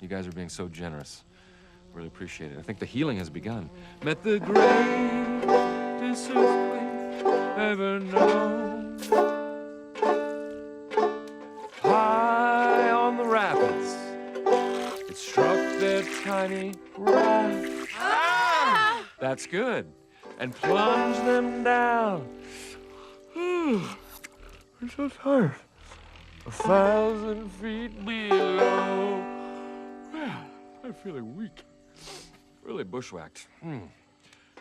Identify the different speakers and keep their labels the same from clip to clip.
Speaker 1: You guys are being so generous. Really appreciate it. I think the healing has begun. Met the greatest earthquake ever known. High on the rapids, it struck their tiny raft. Ah! That's good. And plunged them down. I'm so tired. 1,000 feet below. Man, I'm feeling weak. Really bushwhacked.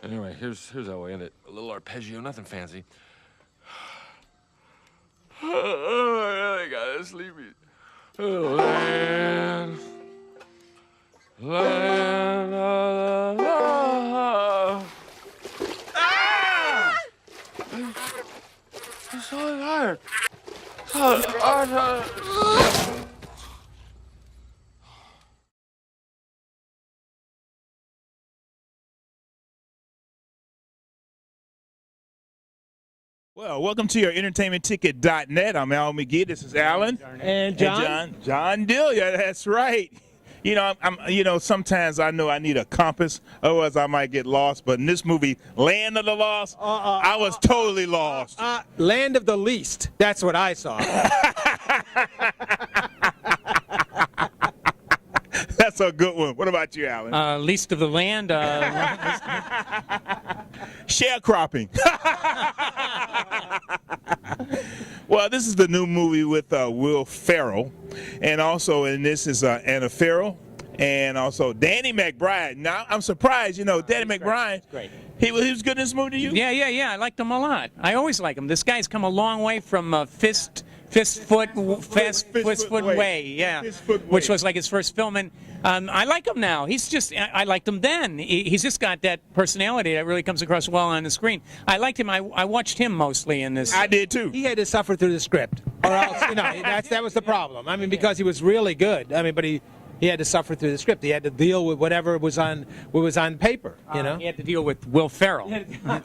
Speaker 1: Anyway, here's how I end it. A little arpeggio, nothing fancy. Oh, I really gotta sleep. Land, land of the love. Ah! I'm so tired.
Speaker 2: Well, welcome to your entertainmentticket.net. I'm Al McGee. This is Alan
Speaker 3: and John.
Speaker 2: John Delia. That's right. You know, sometimes I know I need a compass, otherwise I might get lost. But in this movie, Land of the Lost, I was totally lost.
Speaker 3: Land of the Least. That's what I saw.
Speaker 2: That's a good one. What about you, Alan?
Speaker 4: Least of the land.
Speaker 2: Sharecropping. Well, this is the new movie with Will Ferrell, and also in this is Anna Ferrell, and also Danny McBride. Now, I'm surprised, you know, Danny McBride.
Speaker 4: Great.
Speaker 2: He was good in this movie to you?
Speaker 4: Yeah. I liked him a lot. I always like him. This guy's come a long way from Fist Foot Way. Yeah, which was like his first film, and I like him now. I liked him then. He's just got that personality that really comes across well on the screen. I liked him. I watched him mostly in this.
Speaker 2: I did too.
Speaker 3: He had to suffer through the script, or else, you know, that was the problem. I mean, because he was really good. I mean, but he had to suffer through the script. He had to deal with whatever was on paper. You know,
Speaker 4: he had to deal with Will Ferrell.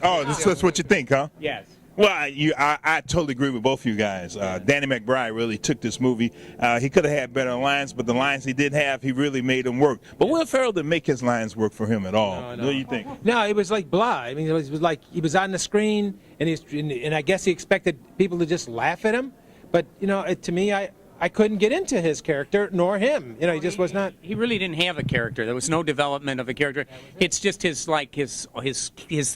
Speaker 2: Oh, that's what you think, huh?
Speaker 4: Yes.
Speaker 2: Well, I totally agree with both of you guys. Danny McBride really took this movie. He could have had better lines, but the lines he did have, he really made them work. But Will Ferrell didn't make his lines work for him at all.
Speaker 3: No.
Speaker 2: What do you think?
Speaker 3: No, it was like blah. I mean, it was like he was on the screen, and I guess he expected people to just laugh at him. But, you know, to me, I couldn't get into his character, nor him. You know, he just was not.
Speaker 4: He really didn't have a character. There was no development of a character. It's just his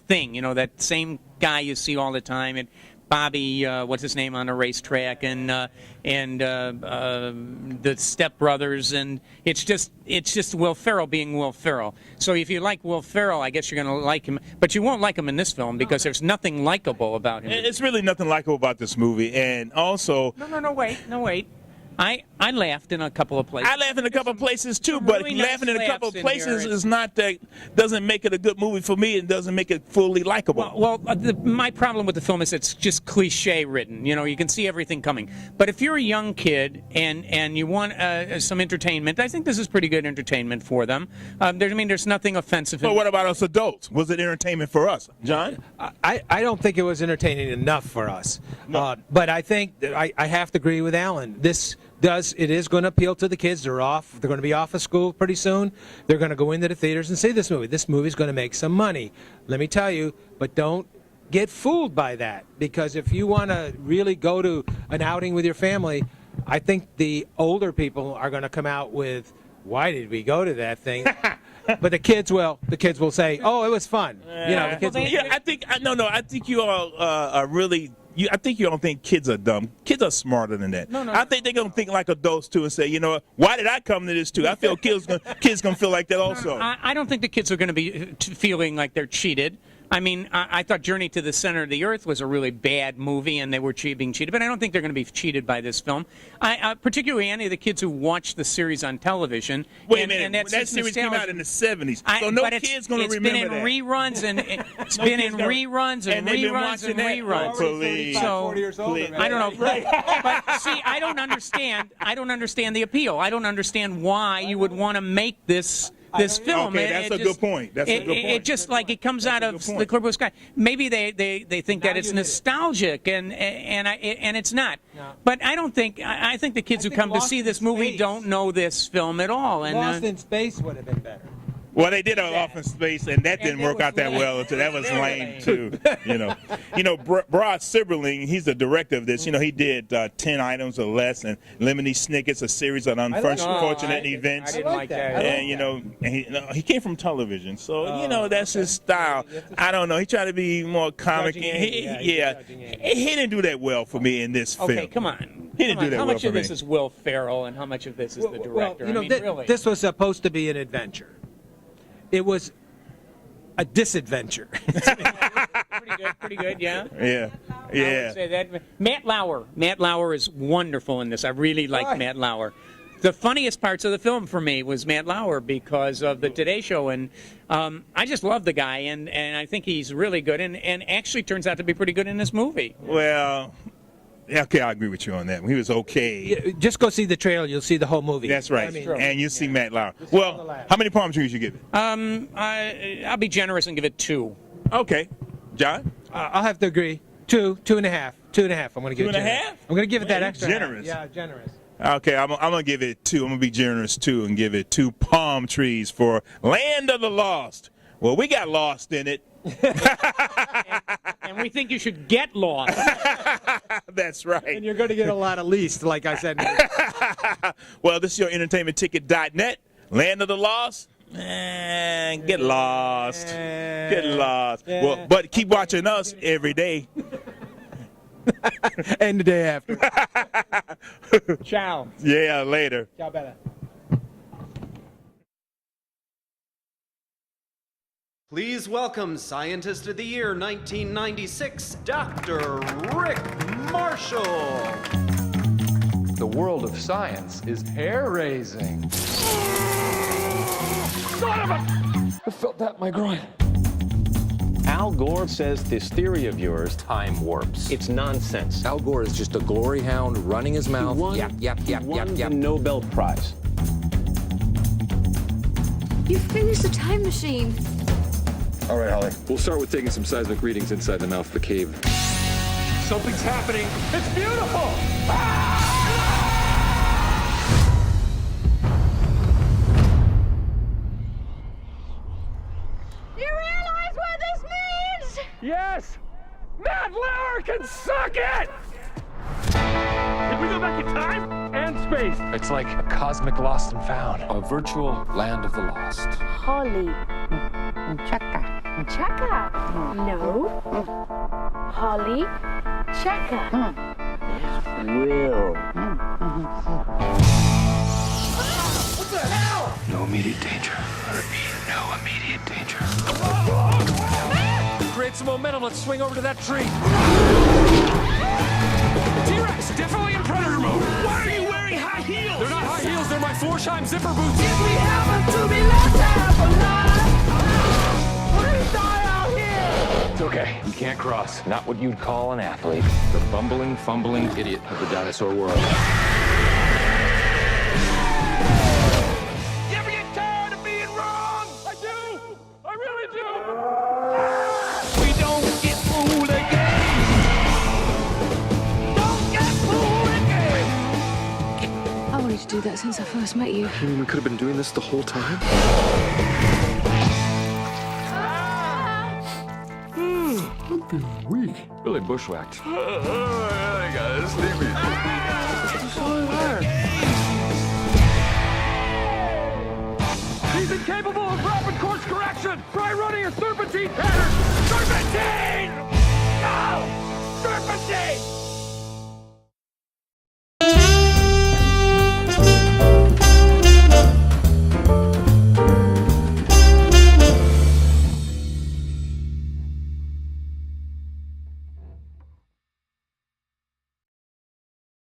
Speaker 4: thing. You know, that same guy you see all the time. And Bobby, what's his name, on a racetrack, and the Step Brothers, and it's just Will Ferrell being Will Ferrell. So if you like Will Ferrell, I guess you're going to like him, but you won't like him in this film because there's nothing likable about him.
Speaker 2: It's really nothing likable about this movie, and also.
Speaker 4: No, wait. I laughed in a couple of places.
Speaker 2: I laughed in a couple of places too, but
Speaker 4: really
Speaker 2: laughing in a couple of places
Speaker 4: here.
Speaker 2: is not that doesn't make it a good movie for me. It doesn't make it fully likable.
Speaker 4: Well, my problem with the film is it's just cliche written. You know, you can see everything coming. But if you're a young kid and you want some entertainment, I think this is pretty good entertainment for them. There's nothing offensive.
Speaker 2: But what about us adults? Was it entertainment for us, John?
Speaker 3: I don't think it was entertaining enough for us. No. But I think I have to agree with Alan. It is going to appeal to the kids. They're going to be off of school pretty soon. They're going to go into the theaters and see this movie. This movie's going to make some money. Let me tell you, but don't get fooled by that, because if you want to really go to an outing with your family, I think the older people are going to come out with, why did we go to that thing? But the kids will say, oh, it was fun. You know, the kids
Speaker 2: I think you all are really. I think you don't think kids are dumb. Kids are smarter than that.
Speaker 4: No.
Speaker 2: I think they're going to think like adults, too, and say, you know what, why did I come to this, too? I feel kids going to feel like that also.
Speaker 4: I don't think the kids are going to be feeling like they're cheated. I mean, I thought Journey to the Center of the Earth was a really bad movie, and they were being cheated, but I don't think they're going to be cheated by this film. Particularly any of the kids who watch the series on television.
Speaker 2: Wait a minute, that series came out in the 70s, so no kid's going to remember that.
Speaker 4: It's been in reruns and reruns and reruns.
Speaker 2: Please.
Speaker 4: So, I don't know. But see, I don't understand the appeal. I don't understand why you would want to make this this film.
Speaker 2: Okay, that's a good point. That's a good point.
Speaker 4: It just like it comes out of the clear blue sky. Maybe they think that it's nostalgic, and it's not.
Speaker 3: No.
Speaker 4: But I don't think. I think the kids who come to see this movie don't know this film at all. And
Speaker 3: Lost in Space would have been better.
Speaker 2: Well, they did an Off in Space, and that didn't work out that well. So that was lame too. Brad Sibberling, he's the director of this. He did 10 Items or Less and Lemony Snicket's, a series of unfortunate events.
Speaker 4: I didn't like that.
Speaker 2: And he came from television, so that's his style. I don't know. He tried to be more comic. He didn't do that well for me in this film.
Speaker 4: Okay, come on.
Speaker 2: He didn't do that
Speaker 4: how
Speaker 2: well
Speaker 4: much
Speaker 2: for
Speaker 4: of this
Speaker 2: me.
Speaker 4: is Will Ferrell, and how much of this is the director?
Speaker 3: Well,
Speaker 4: really.
Speaker 3: this was supposed to be an adventure. It was a disadventure.
Speaker 4: Pretty good, yeah.
Speaker 2: Yeah.
Speaker 4: I would say that. Matt Lauer is wonderful in this. I really like Matt Lauer. The funniest parts of the film for me was Matt Lauer because of the Today Show, and I just love the guy, and I think he's really good, and actually turns out to be pretty good in this movie.
Speaker 2: Well, okay, I agree with you on that. He was okay.
Speaker 3: Just go see the trailer. You'll see the whole movie.
Speaker 2: That's right. And you see Matt Lauer. Well, how many palm trees you give it?
Speaker 4: I'll be generous and give it 2.
Speaker 2: Okay. John?
Speaker 3: I'll have to agree. 2.5. 2.5. I'm going to give it
Speaker 2: 2.5?
Speaker 3: I'm going to give it that
Speaker 2: Well,
Speaker 3: extra.
Speaker 2: generous.
Speaker 3: Yeah, generous.
Speaker 2: Okay, I'm going to give it 2. I'm going to be generous too and give it 2 palm trees for Land of the Lost. Well, we got lost in it.
Speaker 4: And we think you should get lost.
Speaker 2: That's right.
Speaker 3: And you're going to get a lot of least, like I said.
Speaker 2: Well, this is your entertainmentticket.net. Land of the Lost. Get lost. Get lost.
Speaker 3: Yeah.
Speaker 2: Well, but keep watching us every day.
Speaker 3: And the day after.
Speaker 4: Ciao.
Speaker 2: Yeah, later.
Speaker 3: Ciao, Bella.
Speaker 5: Please welcome Scientist of the Year 1996, Dr. Rick Marshall.
Speaker 1: The world of science is hair-raising. Son of a... I felt that in my groin.
Speaker 6: Al Gore says this theory of yours, time warps, it's nonsense.
Speaker 7: Al Gore is just a glory hound running his mouth.
Speaker 6: He won the Nobel Prize.
Speaker 8: You finished the time machine.
Speaker 1: All right, Holly. We'll start with taking some seismic readings inside the mouth of the cave. Something's happening. It's beautiful!
Speaker 8: Do you realize what this means?
Speaker 1: Yes! Matt Lauer can suck it! Did we go back in time and space? It's like a cosmic lost and found. A virtual land of the lost.
Speaker 8: Holly. Chaka. Chaka? No. Holly. Chaka.
Speaker 6: Will.
Speaker 1: What the hell?
Speaker 7: No immediate danger. No immediate danger.
Speaker 1: Create some momentum. Let's swing over to that tree. T-Rex, definitely in predator mode. Why are you wearing high heels? They're not high heels. They're my Florsheim zipper boots.
Speaker 8: If we happen to be left half alive, please die out here.
Speaker 7: It's okay. You can't cross. Not what you'd call an athlete. The bumbling, fumbling idiot of the dinosaur world.
Speaker 1: You ever get tired of being wrong? I do. I really do. We don't get fooled again. Don't get fooled again.
Speaker 8: I wanted to do that since I first met you.
Speaker 7: You mean we could have been doing this the whole time? Weak. Really bushwhacked. I got sleepy.